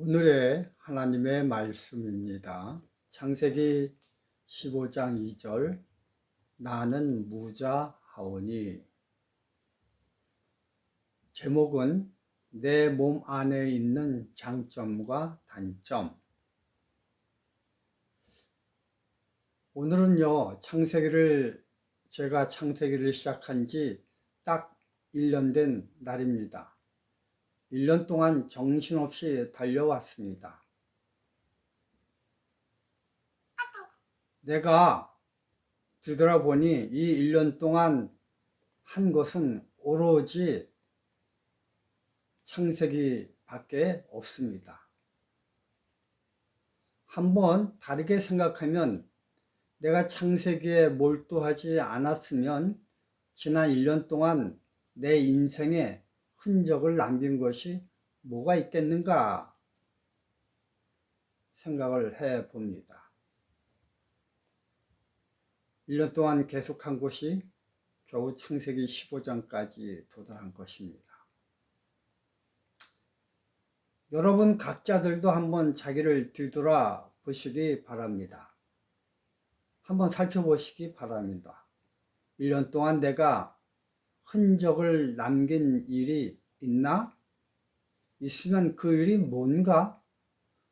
오늘의 하나님의 말씀입니다. 창세기 15장 2절 나는 무자하오니. 제목은 내 몸 안에 있는 장점과 단점. 오늘은요, 제가 창세기를 시작한 지 딱 1년 된 날입니다. 1년 동안 정신없이 달려왔습니다. 내가 뒤돌아보니 이 1년 동안 한 것은 오로지 창세기밖에 없습니다. 한번 다르게 생각하면 내가 창세기에 몰두하지 않았으면 지난 1년 동안 내 인생에 흔적을 남긴 것이 뭐가 있겠는가 생각을 해 봅니다. 1년 동안 계속한 것이 겨우 창세기 15장까지 도달한 것입니다. 여러분 각자들도 한번 자기를 뒤돌아 보시기 바랍니다. 한번 살펴보시기 바랍니다. 1년 동안 내가 흔적을 남긴 일이 있나? 있으면 그 일이 뭔가?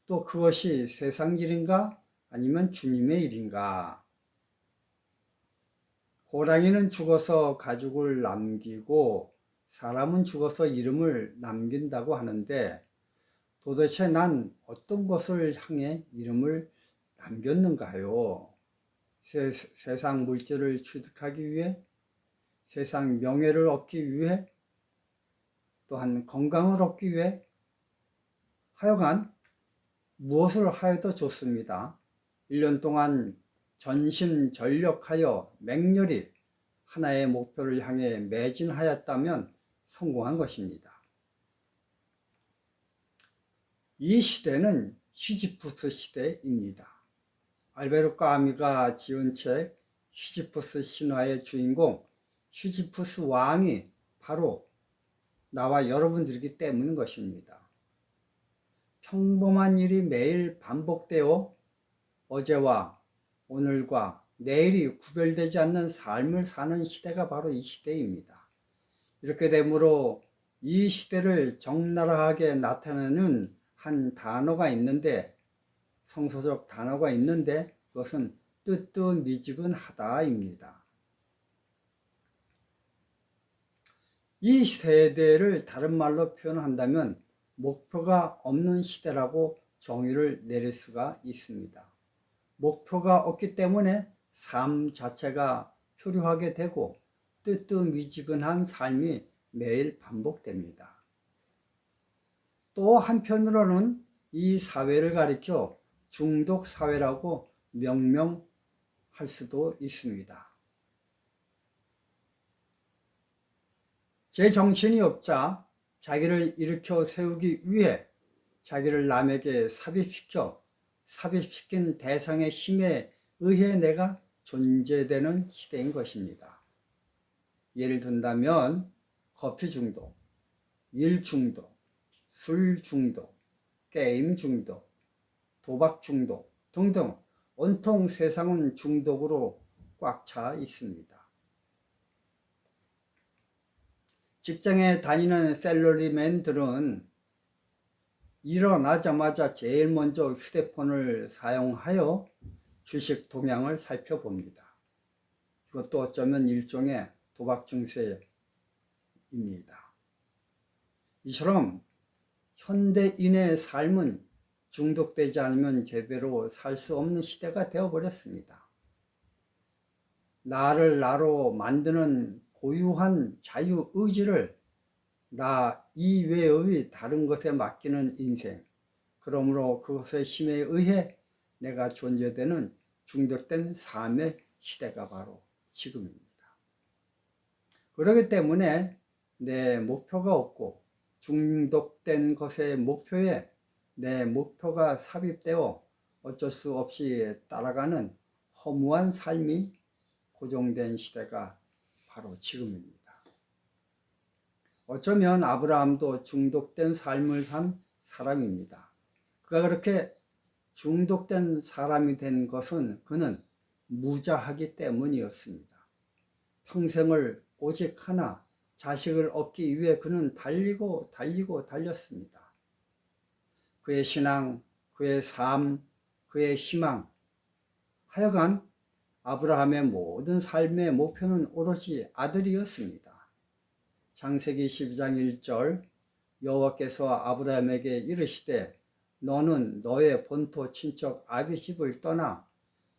또 그것이 세상 일인가? 아니면 주님의 일인가? 호랑이는 죽어서 가죽을 남기고 사람은 죽어서 이름을 남긴다고 하는데 도대체 난 어떤 것을 향해 이름을 남겼는가요? 세상 물질을 취득하기 위해? 세상 명예를 얻기 위해? 또한 건강을 얻기 위해? 하여간 무엇을 하여도 좋습니다. 1년 동안 전심전력하여 맹렬히 하나의 목표를 향해 매진하였다면 성공한 것입니다. 이 시대는 시지푸스 시대입니다. 알베르 까미가 지은 책 시지푸스 신화의 주인공 시지푸스 왕이 바로 나와 여러분들이기 때문인 것입니다. 평범한 일이 매일 반복되어 어제와 오늘과 내일이 구별되지 않는 삶을 사는 시대가 바로 이 시대입니다. 이렇게 되므로 이 시대를 적나라하게 나타내는 한 단어가 있는데, 성서적 단어가 있는데 그것은 뜨뜻미지근하다입니다. 이 세대를 다른 말로 표현한다면 목표가 없는 시대라고 정의를 내릴 수가 있습니다. 목표가 없기 때문에 삶 자체가 표류하게 되고 뜨뜻미지근한 삶이 매일 반복됩니다. 또 한편으로는 이 사회를 가리켜 중독 사회라고 명명할 수도 있습니다. 제 정신이 없자 자기를 일으켜 세우기 위해 자기를 남에게 삽입시킨 대상의 힘에 의해 내가 존재되는 시대인 것입니다. 예를 든다면 커피 중독, 일 중독, 술 중독, 게임 중독, 도박 중독 등등 온통 세상은 중독으로 꽉 차 있습니다. 직장에 다니는 샐러리맨들은 일어나자마자 제일 먼저 휴대폰을 사용하여 주식 동향을 살펴봅니다. 이것도 어쩌면 일종의 도박 증세입니다. 이처럼 현대인의 삶은 중독되지 않으면 제대로 살 수 없는 시대가 되어버렸습니다. 나를 나로 만드는 고유한 자유의지를 나 이외의 다른 것에 맡기는 인생, 그러므로 그것의 힘에 의해 내가 존재되는 중독된 삶의 시대가 바로 지금입니다. 그렇기 때문에 내 목표가 없고 중독된 것의 목표에 내 목표가 삽입되어 어쩔 수 없이 따라가는 허무한 삶이 고정된 시대가 바로 지금입니다. 어쩌면 아브라함도 중독된 삶을 산 사람입니다. 그가 그렇게 중독된 사람이 된 것은 그는 무자하기 때문이었습니다. 평생을 오직 하나 자식을 얻기 위해 그는 달리고 달렸습니다. 그의 신앙, 그의 삶, 그의 희망, 하여간 아브라함의 모든 삶의 목표는 오로지 아들이었습니다. 창세기 12장 1절 여호와께서 아브라함에게 이르시되 너는 너의 본토 친척 아비 집을 떠나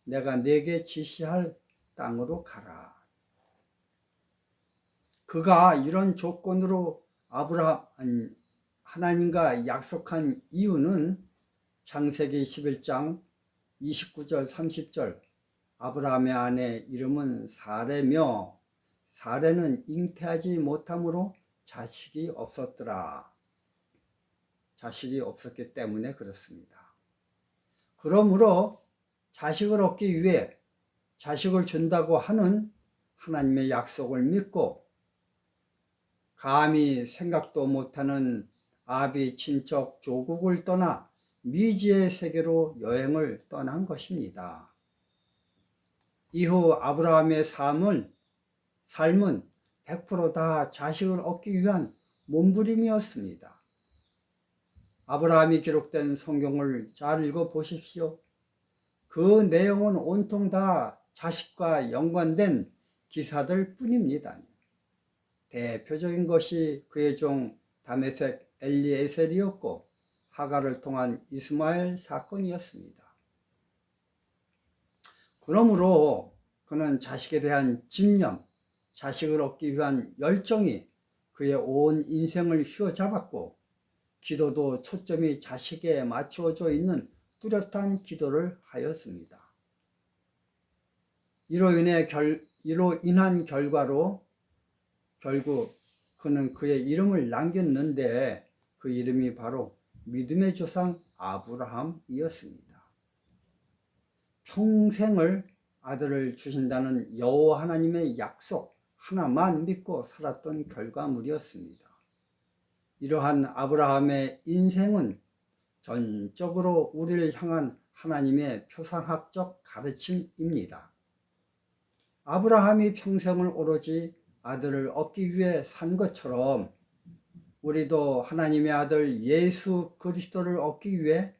내가 네게 지시할 땅으로 가라. 그가 이런 조건으로 하나님과 약속한 이유는 창세기 11장 29절 30절 아브라함의 아내 이름은 사레며 사레는 잉태하지 못함으로 자식이 없었더라. 자식이 없었기 때문에 그렇습니다. 그러므로 자식을 얻기 위해 자식을 준다고 하는 하나님의 약속을 믿고 감히 생각도 못하는 아비 친척 조국을 떠나 미지의 세계로 여행을 떠난 것입니다. 이후 아브라함의 삶은 100% 다 자식을 얻기 위한 몸부림이었습니다. 아브라함이 기록된 성경을 잘 읽어보십시오. 그 내용은 온통 다 자식과 연관된 기사들 뿐입니다. 대표적인 것이 그의 종 다메섹 엘리에셀이었고 하갈을 통한 이스마엘 사건이었습니다. 그러므로 그는 자식에 대한 집념, 자식을 얻기 위한 열정이 그의 온 인생을 휘어잡았고 기도도 초점이 자식에 맞추어져 있는 뚜렷한 기도를 하였습니다. 이로 인한 결과로 결국 그는 그의 이름을 남겼는데 그 이름이 바로 믿음의 조상 아브라함이었습니다. 평생을 아들을 주신다는 여호와 하나님의 약속 하나만 믿고 살았던 결과물이었습니다. 이러한 아브라함의 인생은 전적으로 우리를 향한 하나님의 표상학적 가르침입니다. 아브라함이 평생을 오로지 아들을 얻기 위해 산 것처럼 우리도 하나님의 아들 예수 그리스도를 얻기 위해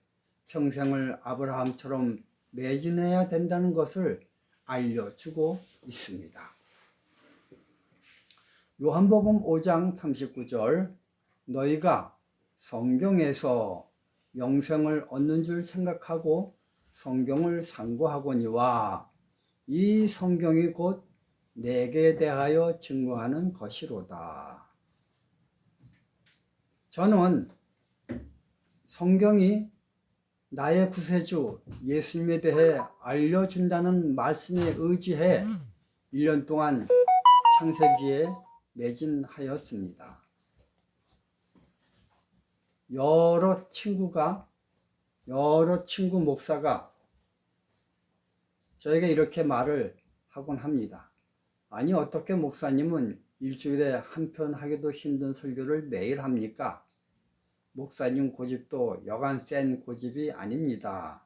평생을 아브라함처럼 매진해야 된다는 것을 알려주고 있습니다. 요한복음 5장 39절 너희가 성경에서 영생을 얻는 줄 생각하고 성경을 상고하거니와 이 성경이 곧 내게 대하여 증거하는 것이로다. 저는 성경이 나의 구세주 예수님에 대해 알려준다는 말씀에 의지해 1년 동안 창세기에 매진하였습니다. 여러 친구 목사가 저에게 이렇게 말을 하곤 합니다. 아니 어떻게 목사님은 일주일에 한 편 하기도 힘든 설교를 매일 합니까? 목사님 고집도 여간 센 고집이 아닙니다.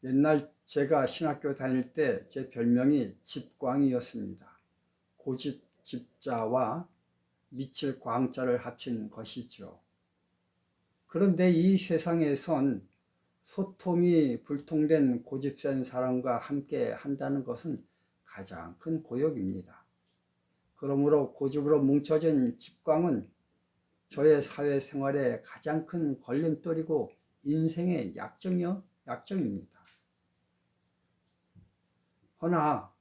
옛날 제가 신학교 다닐 때 제 별명이 집광이었습니다. 고집 집자와 미칠 광자를 합친 것이죠. 그런데 이 세상에선 소통이 불통된 고집센 사람과 함께 한다는 것은 가장 큰 고역입니다. 그러므로 고집으로 뭉쳐진 집광은 저의 사회생활에 가장 큰 걸림돌이고 인생의 약점입니다. 허나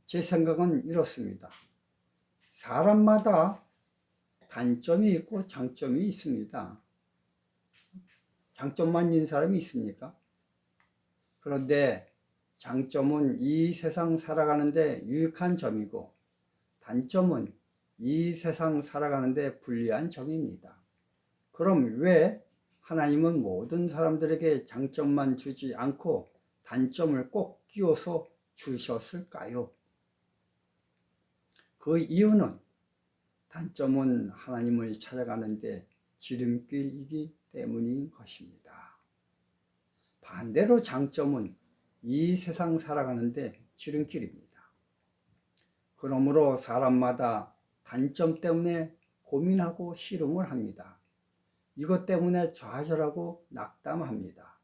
제 생각은 이렇습니다. 사람마다 단점이 있고 장점이 있습니다. 장점만 있는 사람이 있습니까? 그런데 장점은 이 세상 살아가는데 유익한 점이고 단점은 이 세상 살아가는데 불리한 점입니다. 그럼 왜 하나님은 모든 사람들에게 장점만 주지 않고 단점을 꼭 끼워서 주셨을까요? 그 이유는 단점은 하나님을 찾아가는데 지름길이기 때문인 것입니다. 반대로 장점은 이 세상 살아가는데 지름길입니다. 그러므로 사람마다 단점 때문에 고민하고 씨름을 합니다. 이것 때문에 좌절하고 낙담합니다.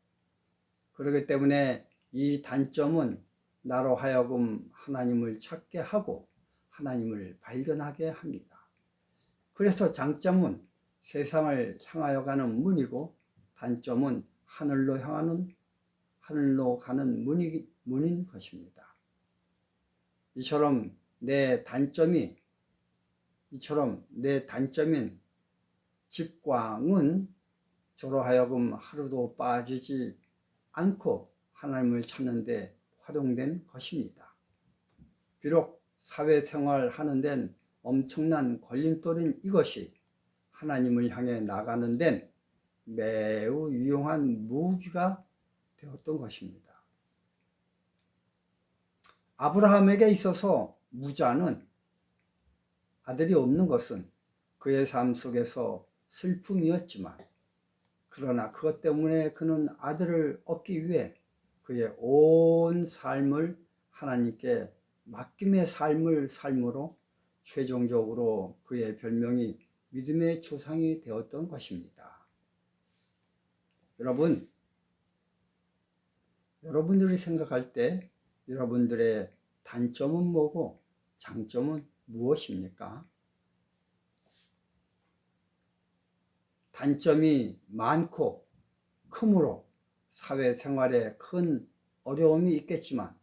그렇기 때문에 이 단점은 나로 하여금 하나님을 찾게 하고 하나님을 발견하게 합니다. 그래서 장점은 세상을 향하여 가는 문이고 단점은 하늘로 가는 문인 것입니다. 이처럼 내 단점인 집광은 저로 하여금 하루도 빠지지 않고 하나님을 찾는 데 활용된 것입니다. 비록 사회생활 하는 데는 엄청난 걸림돌인 이것이 하나님을 향해 나가는 데는 매우 유용한 무기가 되었던 것입니다. 아브라함에게 있어서 무자는 아들이 없는 것은 그의 삶 속에서 슬픔이었지만 그러나 그것 때문에 그는 아들을 얻기 위해 그의 온 삶을 하나님께 맡김의 삶으로 최종적으로 그의 별명이 믿음의 조상이 되었던 것입니다. 여러분들이 생각할 때 여러분들의 단점은 뭐고 장점은 무엇입니까? 단점이 많고 크므로 사회생활에 큰 어려움이 있겠지만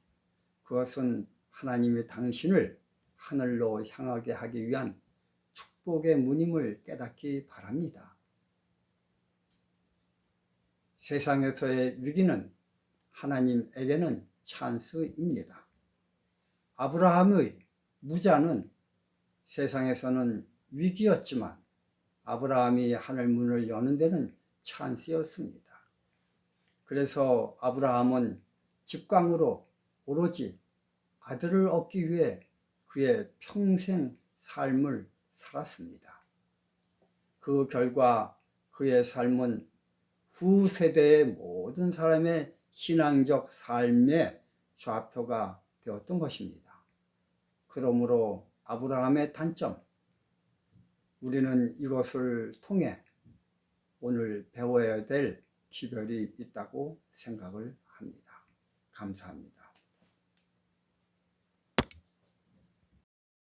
그것은 하나님이 당신을 하늘로 향하게 하기 위한 축복의 문임을 깨닫기 바랍니다. 세상에서의 위기는 하나님에게는 찬스입니다. 아브라함의 무자는 세상에서는 위기였지만 아브라함이 하늘 문을 여는 데는 찬스였습니다. 그래서 아브라함은 집광으로 오로지 아들을 얻기 위해 그의 평생 삶을 살았습니다. 그 결과 그의 삶은 후세대의 모든 사람의 신앙적 삶의 좌표가 되었던 것입니다. 그러므로 아브라함의 단점, 우리는 이것을 통해 오늘 배워야 될 기별이 있다고 생각을 합니다. 감사합니다.